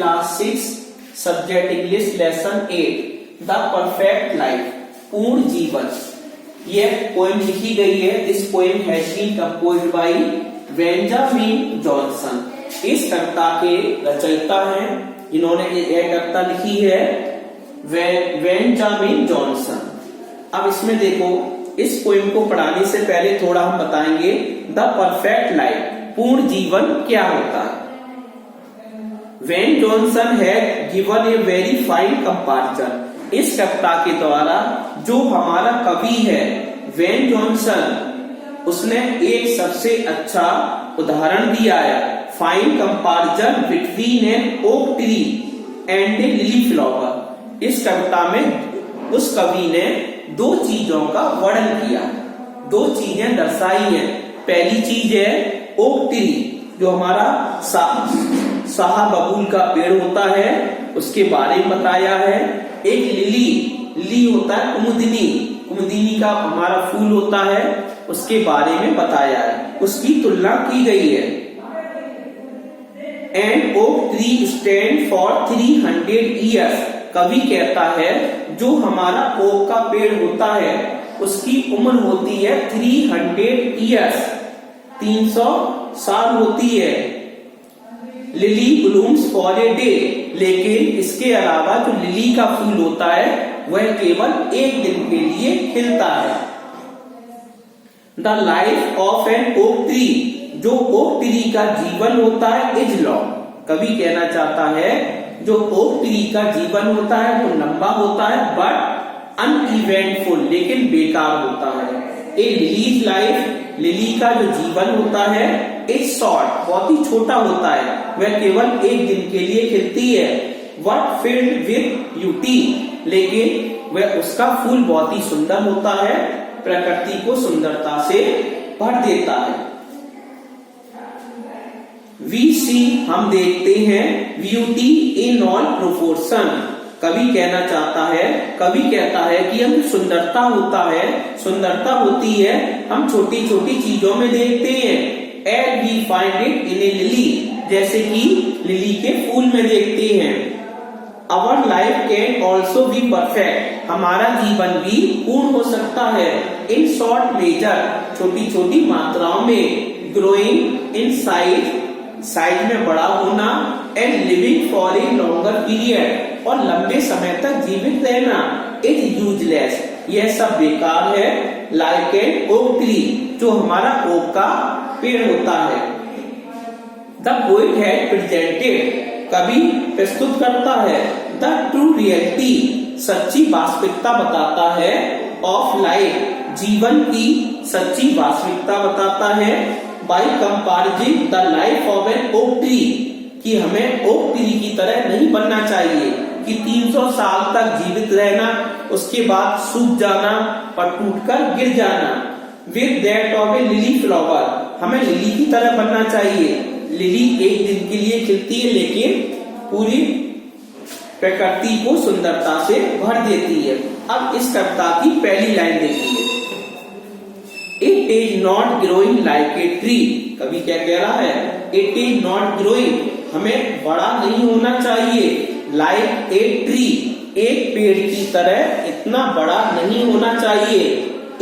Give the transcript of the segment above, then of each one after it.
Class 6 subject English lesson 8 the perfect life, पूर्ण जीवन। यह पोएम लिखी गई है। This poem has been composed by Benjamin Johnson. इस कविता के रचयिता हैं, इन्होंने यह कविता लिखी है बेंजामिन जॉनसन। अब इसमें देखो, इस पोएम को पढ़ाने से पहले थोड़ा हम बताएंगे द परफेक्ट लाइफ, पूर्ण जीवन क्या होता है। When Johnson had given a very fine comparison. इस कविता के द्वारा जो हमारा कवि है वेन जॉनसन, उसने एक सबसे अच्छा उदाहरण दिया है। Fine comparison between an oak tree and a lily flower. इस कविता में उस कवि ने दो चीजों का वर्णन किया, दो चीजें दर्शाई हैं। पहली चीज है ओक ट्री, जो हमारा शाह बबूल का पेड़ होता है, उसके बारे में बताया है। एक लिली होता है कुमुदिनी का हमारा फूल होता है, उसके बारे में बताया है, उसकी तुलना की गई है। And oak tree stand for 300 years. कवि कहता है जो हमारा ओक का पेड़ होता है उसकी उम्र होती है 300 ईयर्स, 300 साल होती है। Lily blooms for a day, लेकिन इसके अलावा जो लिली का फूल होता है वह केवल एक दिन के लिए खिलता है। The life of an oak tree, जो ओक ट्री का जीवन होता है इज लॉन्ग। कवि कहना चाहता है जो ओक ट्री का जीवन होता है वो लंबा होता है बट अनइवेंटफुल, लेकिन बेकार होता है। ए लिलीज लाइफ, लिली का जो जीवन होता है इज शॉर्ट, बहुत ही छोटा होता है, वह केवल एक दिन के लिए खिलती है। बट फिल्ड विथ ब्यूटी, लेकिन वह उसका फूल बहुत ही सुंदर होता है, प्रकृति को सुंदरता से भर देता है। वी सी, हम देखते हैं, ब्यूटी इन ऑल प्रोपोर्शन। कवि कहना चाहता है, कवि कहता है कि हम सुंदरता होती है हम छोटी छोटी चीजों में देखते हैं। And we find it in a lily, जैसे कि लिली के फूल में देखते हैं। Our life can also be perfect, हमारा जीवन भी पूर्ण हो सकता है। इन शॉर्ट मेजर, छोटी छोटी मात्राओं में। ग्रोइंग इन साइज में बड़ा होना। And living for a longer period, और लंबे समय तक जीवित रहना। इज यूजलेस, यह सब बेकार है। लाइक एन ओक ट्री, जो हमारा ओक का पेड़ होता है। द पोएट हैड प्रेजेंटेड, कवि प्रस्तुत करता है, द ट्रू रियलिटी, सच्ची वास्तविकता बताता है। ऑफ लाइफ, जीवन की सच्ची वास्तविकता बताता है। By comparison the life of an oak tree, कि हमें ओक ट्री की तरह नहीं बनना चाहिए कि 300 साल तक जीवित रहना, उसके बाद सूख जाना और टूटकर गिर जाना। With that of A lily flower, हमें लिली की तरह बनना चाहिए। लिली एक दिन के लिए खिलती है लेकिन पूरी प्रकृति को सुंदरता से भर देती है। अब इस कविता की पहली लाइन देखिए, it is not growing like a tree. कवि क्या कह रहा है, इट इज नॉट ग्रोइंग, हमें बड़ा नहीं होना चाहिए। लाइक ए ट्री, एक पेड़ की तरह इतना बड़ा नहीं होना चाहिए।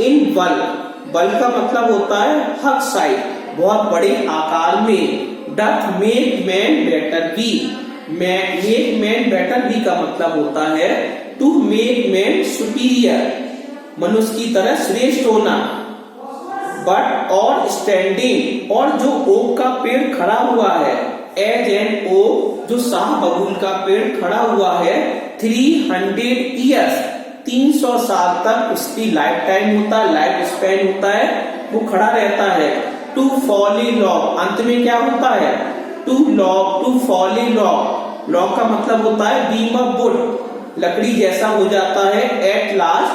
इन बल्क का मतलब होता है हक साइज, बहुत बड़े आकार में। Doth make man better be, make man better be का मतलब होता है टू मेक मैन सुपीरियर, मनुष्य की तरह श्रेष्ठ होना। बट और स्टैंडिंग, और जो ओक का पेड़ खड़ा हुआ है, एज एन ओक, जो शाह बबूल का पेड़ खड़ा हुआ है, 300 ईयर्स, 300 साल तक उसकी लाइफ टाइम होता है, लाइफ स्पैन होता है, वो खड़ा रहता है। टू फॉल इन लॉग, अंत में क्या होता है, टू फॉल इन लॉग का मतलब होता है बीम ऑफ वुड, लकड़ी जैसा हो जाता है। एट लास्ट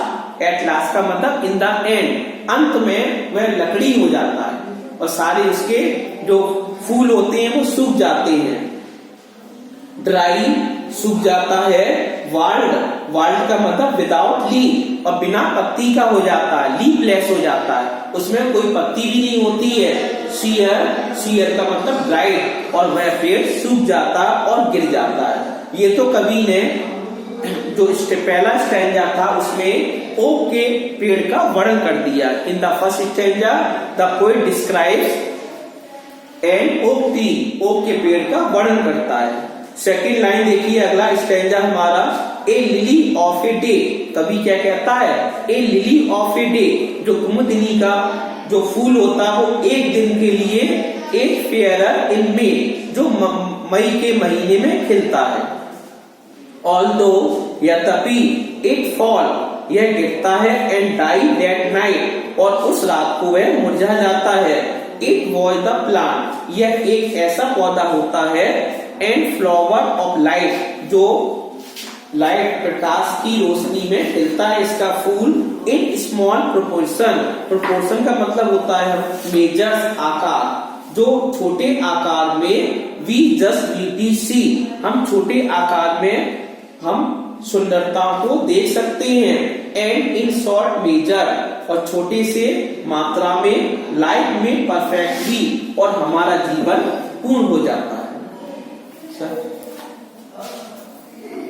का मतलब इन द एंड, अंत में वह लकड़ी हो जाता है और सारे उसके जो फूल होते हैं वो सूख जाते हैं। ड्राई, सूख जाता है। वाल्ड का मतलब विदाउट लीफ, और बिना पत्ती का हो जाता है, लीफलेस हो जाता है, उसमें कोई पत्ती भी नहीं होती है। शीयर का मतलब ड्राइड, और वह पेड़ सूख जाता और गिर जाता है। ये तो कवि ने जो पहला स्टैंजा था उसमें ओक के पेड़ का वर्णन कर दिया। In the first stanza the poet describes and oak tree, oak के पेड़ का वर्णन करता है। सेकंड लाइन देखिए, अगला स्टैंजा हमारा ए लिली ऑफ ए डे। कवि क्या कहता है? ए लिली ऑफ ए डे, जो कुमुदिनी का जो फूल होता है वो एक दिन के लिए, एक फेयरर इन मे, जो मई के महीने में खिलता है। ऑल्दो यद्यपि इट फॉल, यह गिरता है, एंड डाई दैट नाइट, और उस रात को वह मुरझा जाता है। इट वॉज द प्लांट, यह एक ऐसा पौधा होता है, एंड फ्लावर ऑफ लाइट, जो लाइट प्रकाश की रोशनी में खिलता है। इसका फूल इन स्मॉल प्रोपोर्शन, प्रोपोर्शन का मतलब होता है मेजर्स, आकार, जो छोटे आकार में वी जस्ट ब्यूटी सी, हम छोटे आकार में हम सुंदरता को देख सकते हैं। एंड इन शॉर्ट मेजर, और छोटे से मात्रा में, लाइफ में परफेक्टली, और हमारा जीवन पूर्ण हो जाता है। सर